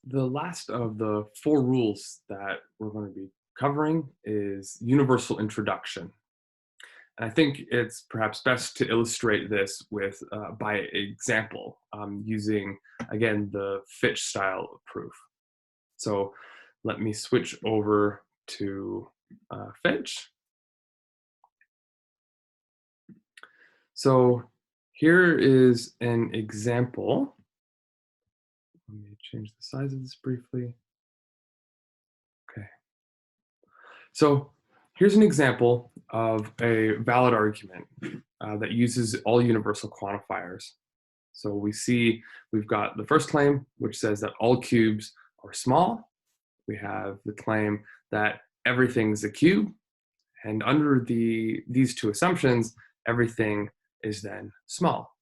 The last of the four rules that we're going to be covering is universal introduction. And I think it's perhaps best to illustrate this with by example using, again, the Fitch style of proof. So let me switch over to Fitch. So here is an example. Let me change the size of this briefly. Okay. So here's an example of a valid argument that uses all universal quantifiers. So we see we've got the first claim, which says that all cubes are small. We have the claim that everything's a cube. And under these two assumptions, everything is then small.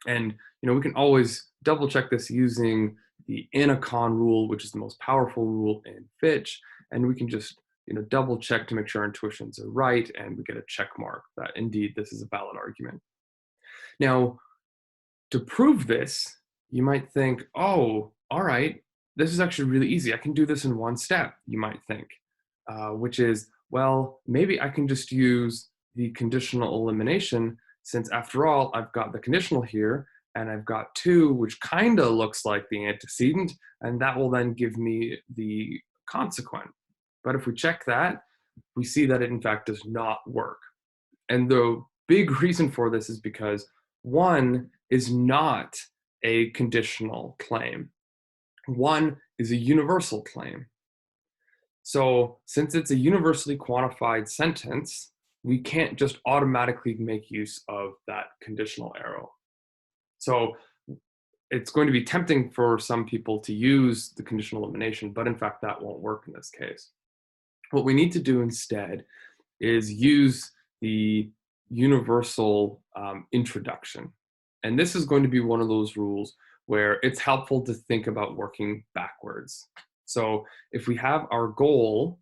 And we can always double check this using the Anacon rule, which is the most powerful rule in Fitch, and we can just double check to make sure our intuitions are right, and we get a check mark that indeed this is a valid argument. Now, to prove this, you might think, oh, all right, this is actually really easy. I can do this in one step, you might think, which is, well, maybe I can just use the conditional elimination, since after all, I've got the conditional here, and I've got 2, which kind of looks like the antecedent, and that will then give me the consequent. But if we check that, we see that it in fact does not work. And the big reason for this is because 1 is not a conditional claim. 1 is a universal claim. So since it's a universally quantified sentence, we can't just automatically make use of that conditional arrow. So it's going to be tempting for some people to use the conditional elimination, but in fact that won't work in this case. What we need to do instead is use the universal introduction. And this is going to be one of those rules where it's helpful to think about working backwards. So if we have our goal,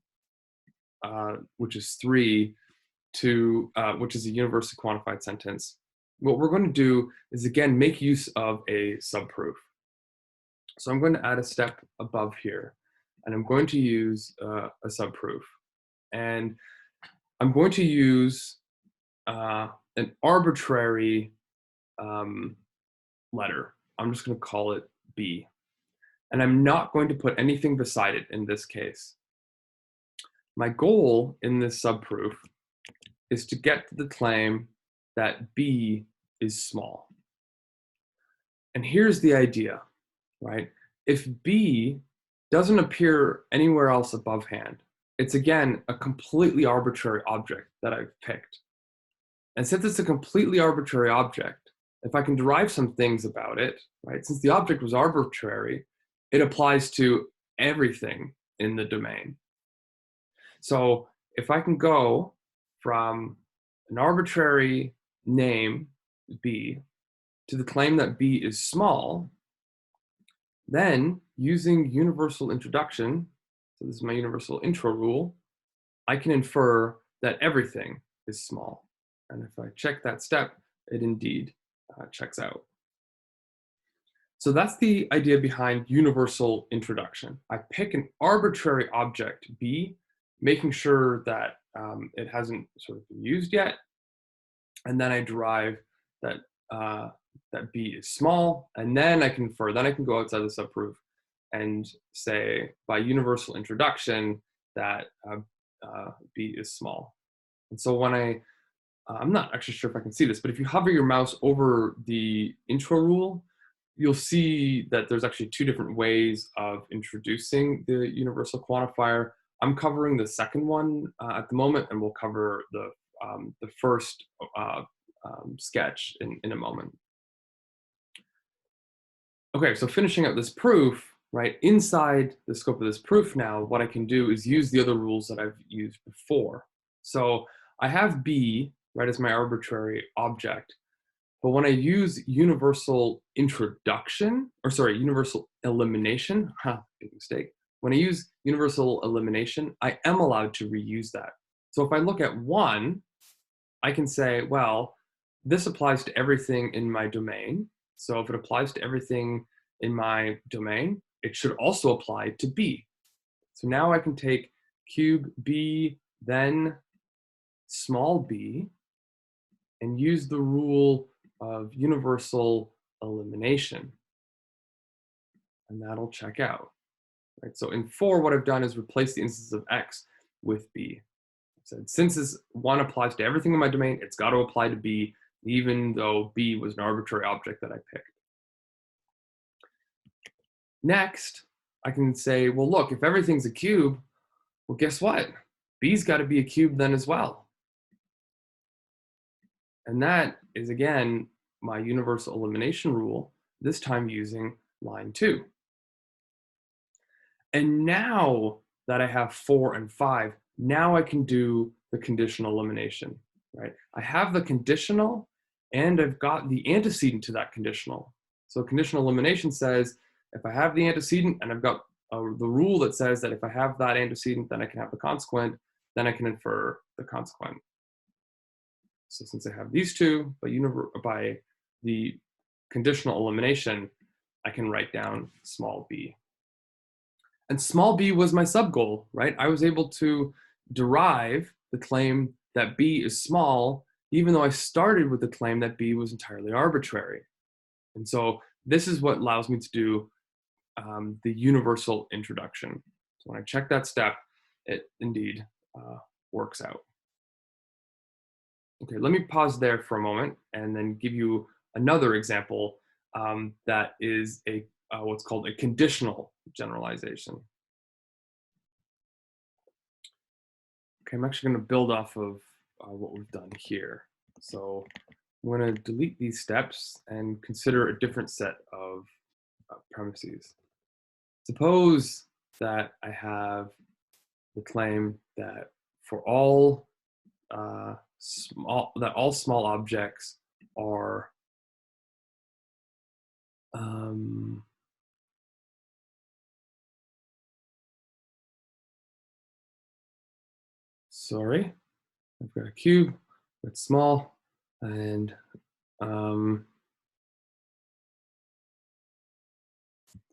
which is 3, which is a universally quantified sentence, what we're going to do is, again, make use of a subproof. So I'm going to add a step above here, and I'm going to use a subproof. And I'm going to use an arbitrary letter. I'm just going to call it B. And I'm not going to put anything beside it in this case. My goal in this subproof is to get to the claim that B is small. And here's the idea, right? If B doesn't appear anywhere else above hand, it's again a completely arbitrary object that I've picked. And since it's a completely arbitrary object, if I can derive some things about it, right? Since the object was arbitrary, it applies to everything in the domain. So if I can go from an arbitrary name, B, to the claim that B is small, then using universal introduction, so this is my universal intro rule, I can infer that everything is small. And if I check that step, it indeed checks out. So that's the idea behind universal introduction. I pick an arbitrary object, B, making sure that it hasn't sort of been used yet, and then I derive that that B is small, and then I can infer, then I can go outside the subproof and say by universal introduction that B is small. And so when I'm not actually sure if I can see this, but if you hover your mouse over the intro rule, you'll see that there's actually 2 different ways of introducing the universal quantifier. I'm covering the second one at the moment, and we'll cover the first sketch in a moment. Okay, so finishing up this proof, right, inside the scope of this proof now, what I can do is use the other rules that I've used before. So I have B, right, as my arbitrary object, but when I use universal introduction, or sorry, universal elimination, big mistake. When I use universal elimination, I am allowed to reuse that. So if I look at 1, I can say, well, this applies to everything in my domain. So if it applies to everything in my domain, it should also apply to B. So now I can take cube B, then small b, and use the rule of universal elimination, and that'll check out. Right? So in 4, what I've done is replace the instance of x with b. I said, since this 1 applies to everything in my domain, it's got to apply to b, even though b was an arbitrary object that I picked. Next, I can say, well, look, if everything's a cube, well, guess what? B's got to be a cube then as well. And that is, again, my universal elimination rule, this time using line 2. And now that I have 4 and 5, now I can do the conditional elimination, right? I have the conditional and I've got the antecedent to that conditional. So conditional elimination says, if I have the antecedent and I've got the rule that says that if I have that antecedent, then I can have the consequent, then I can infer the consequent. So since I have these two, by the conditional elimination, I can write down small b. And small b was my subgoal, right? I was able to derive the claim that b is small, even though I started with the claim that b was entirely arbitrary. And so this is what allows me to do the universal introduction. So when I check that step, it indeed works out. Okay, let me pause there for a moment and then give you another example that is what's called a conditional generalization. Okay, I'm actually going to build off of what we've done here. So I'm going to delete these steps and consider a different set of premises. Suppose that I have the claim that for all all small objects are sorry, I've got a cube that's small, and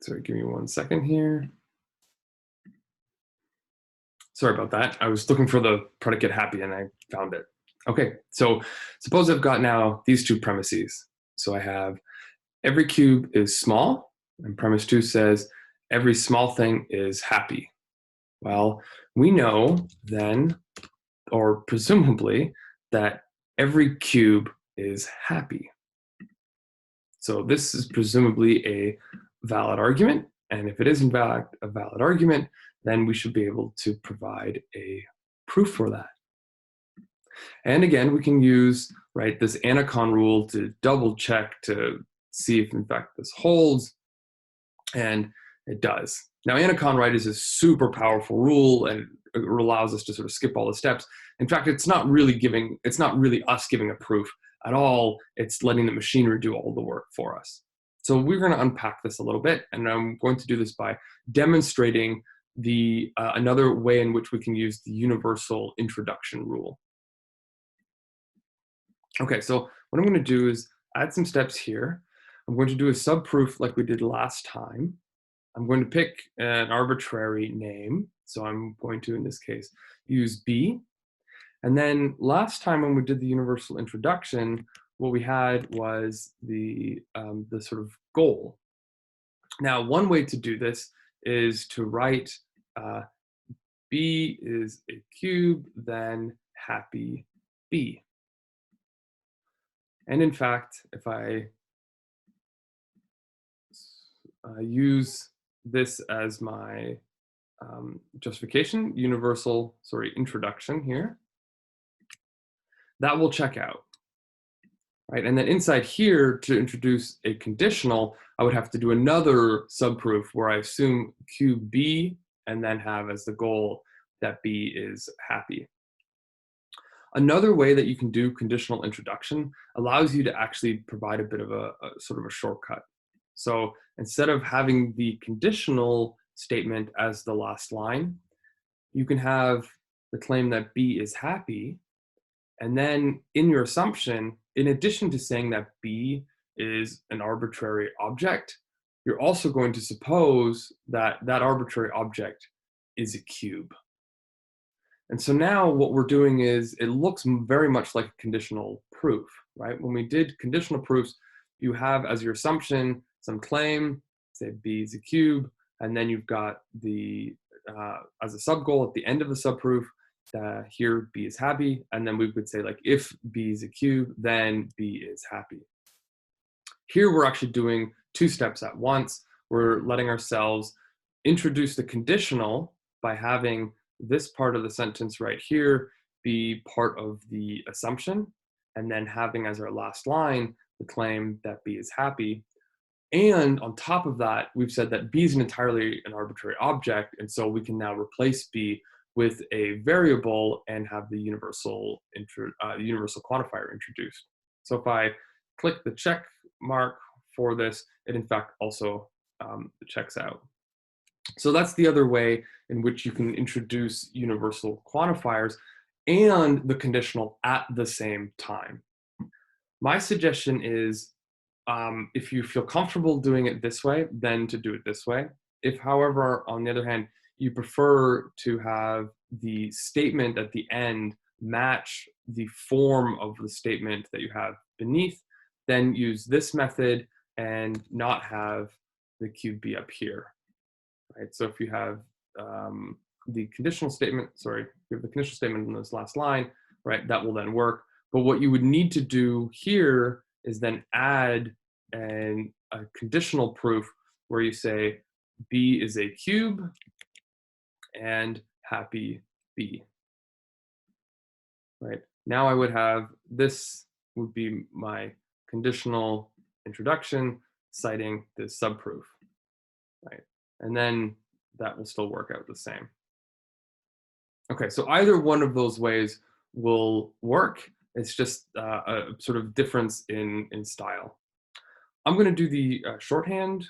sorry, give me 1 second here. Sorry about that. I was looking for the predicate happy and I found it. Okay, so suppose I've got now these two premises. So I have every cube is small, and premise 2 says every small thing is happy. Well, we know then, or presumably, that every cube is happy. So this is presumably a valid argument, and if it is in fact a valid argument, then we should be able to provide a proof for that. And again, we can use this Anacon rule to double check to see if in fact this holds, and it does. Now, Anacon is a super powerful rule, and it allows us to sort of skip all the steps. In fact, it's not really us giving a proof at all. It's letting the machinery do all the work for us. So we're going to unpack this a little bit, and I'm going to do this by demonstrating another way in which we can use the universal introduction rule. Okay, so what I'm going to do is add some steps here. I'm going to do a subproof like we did last time. I'm going to pick an arbitrary name. So I'm going to, in this case, use B. And then last time when we did the universal introduction, what we had was the sort of goal. Now, one way to do this is to write B is a cube, then happy B. And in fact, if I use this as my justification, introduction here, that will check out, right? And then inside here, to introduce a conditional, I would have to do another subproof where I assume cube B and then have as the goal that B is happy. Another way that you can do conditional introduction allows you to actually provide a bit of a sort of a shortcut. So instead of having the conditional statement as the last line, you can have the claim that B is happy, and then in your assumption, in addition to saying that B is an arbitrary object, you're also going to suppose that that arbitrary object is a cube. And so now what we're doing is it looks very much like a conditional proof, right? When we did conditional proofs, you have as your assumption some claim, say B is a cube, and then you've got the as a subgoal at the end of the subproof, here B is happy, and then we would say like if B is a cube, then B is happy. Here we're actually doing two steps at once. We're letting ourselves introduce the conditional by having this part of the sentence right here be part of the assumption, and then having as our last line the claim that B is happy. And on top of that, we've said that B is entirely an arbitrary object, and so we can now replace B with a variable and have the universal quantifier introduced. So if I click the check mark for this, it in fact also checks out. So that's the other way in which you can introduce universal quantifiers and the conditional at the same time. My suggestion is if you feel comfortable doing it this way, then to do it this way. If, however, on the other hand, you prefer to have the statement at the end match the form of the statement that you have beneath, then use this method and not have the cube be up here, right? So if you have the conditional statement, sorry, you have the conditional statement in this last line, right, that will then work. But what you would need to do here is then add a conditional proof where you say B is a cube and happy B, right? Now I would have, this would be my conditional introduction citing this subproof, right? And then that will still work out the same. Okay, so either one of those ways will work. It's just a sort of difference in style. I'm going to do the shorthand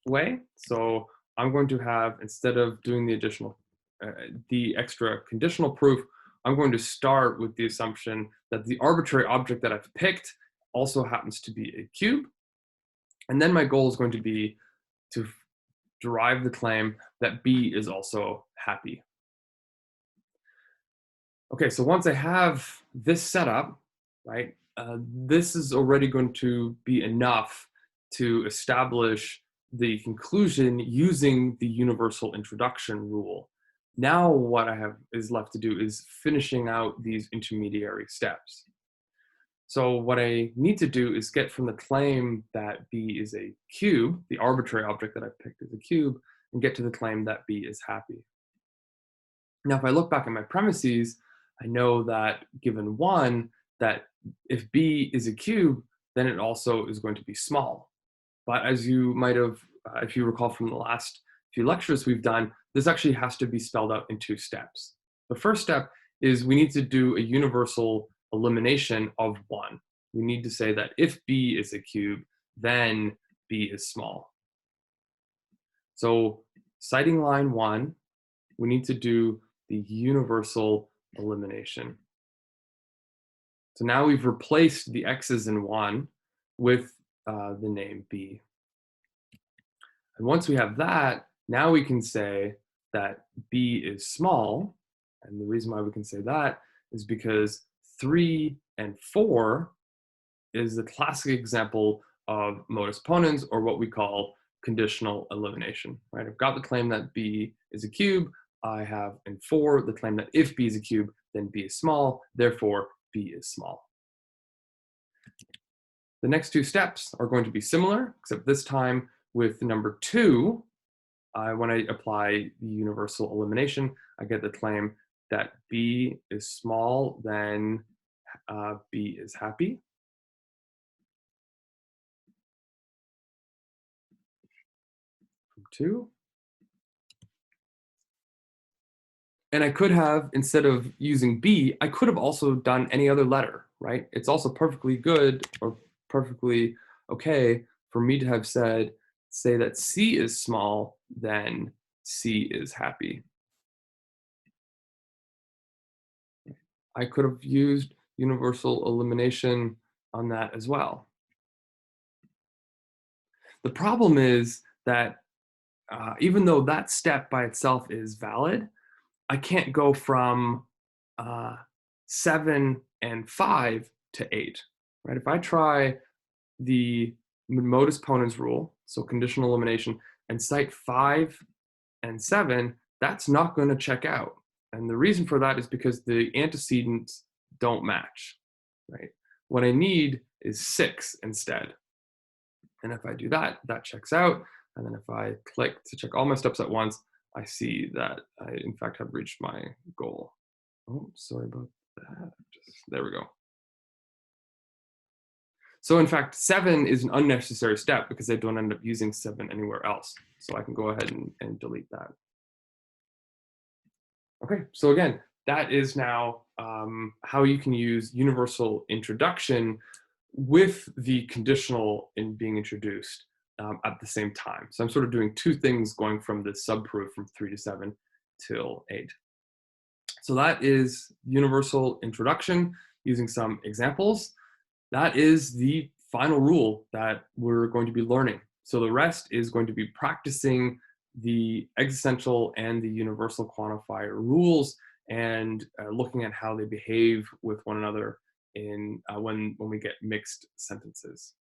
way. So I'm going to have, instead of doing the extra conditional proof, I'm going to start with the assumption that the arbitrary object that I've picked also happens to be a cube. And then my goal is going to be to derive the claim that B is also happy. Okay, so once I have this set up, right, this is already going to be enough to establish the conclusion using the universal introduction rule. Now what I have is left to do is finishing out these intermediary steps. So what I need to do is get from the claim that B is a cube, the arbitrary object that I picked as a cube, and get to the claim that B is happy. Now, if I look back at my premises, I know that given 1, that if B is a cube, then it also is going to be small. But as you might have, if you recall from the last few lectures we've done, this actually has to be spelled out in 2 steps. The first step is we need to do a universal elimination of 1. We need to say that if B is a cube, then B is small. So citing line 1, we need to do the universal elimination. So now we've replaced the x's in 1 with the name B. And once we have that, now we can say that B is small. And the reason why we can say that is because 3 and 4 is the classic example of modus ponens, or what we call conditional elimination, right? I've got the claim that B is a cube. I have in 4 the claim that if B is a cube, then B is small, therefore B is small. The next 2 steps are going to be similar, except this time with number 2, when I apply the universal elimination, I get the claim that B is small, then B is happy. From 2. And I could have, instead of using B, I could have also done any other letter, right? It's also perfectly good or perfectly okay for me to have said, say that C is small, then C is happy. I could have used universal elimination on that as well. The problem is that even though that step by itself is valid, I can't go from 7 and 5 to 8, right? If I try the modus ponens rule, so conditional elimination, and cite 5 and 7, that's not going to check out. And the reason for that is because the antecedents don't match, right? What I need is 6 instead. And if I do that, that checks out. And then if I click to check all my steps at once, I see that I, in fact, have reached my goal. Oh, sorry about that. There we go. So in fact, 7 is an unnecessary step because I don't end up using 7 anywhere else. So I can go ahead and delete that. Okay, so again, that is now how you can use universal introduction with the conditional in being introduced at the same time. So I'm sort of doing two things going from the subproof from 3 to 7 till 8. So that is universal introduction using some examples. That is the final rule that we're going to be learning. So the rest is going to be practicing the existential and the universal quantifier rules and looking at how they behave with one another in when we get mixed sentences.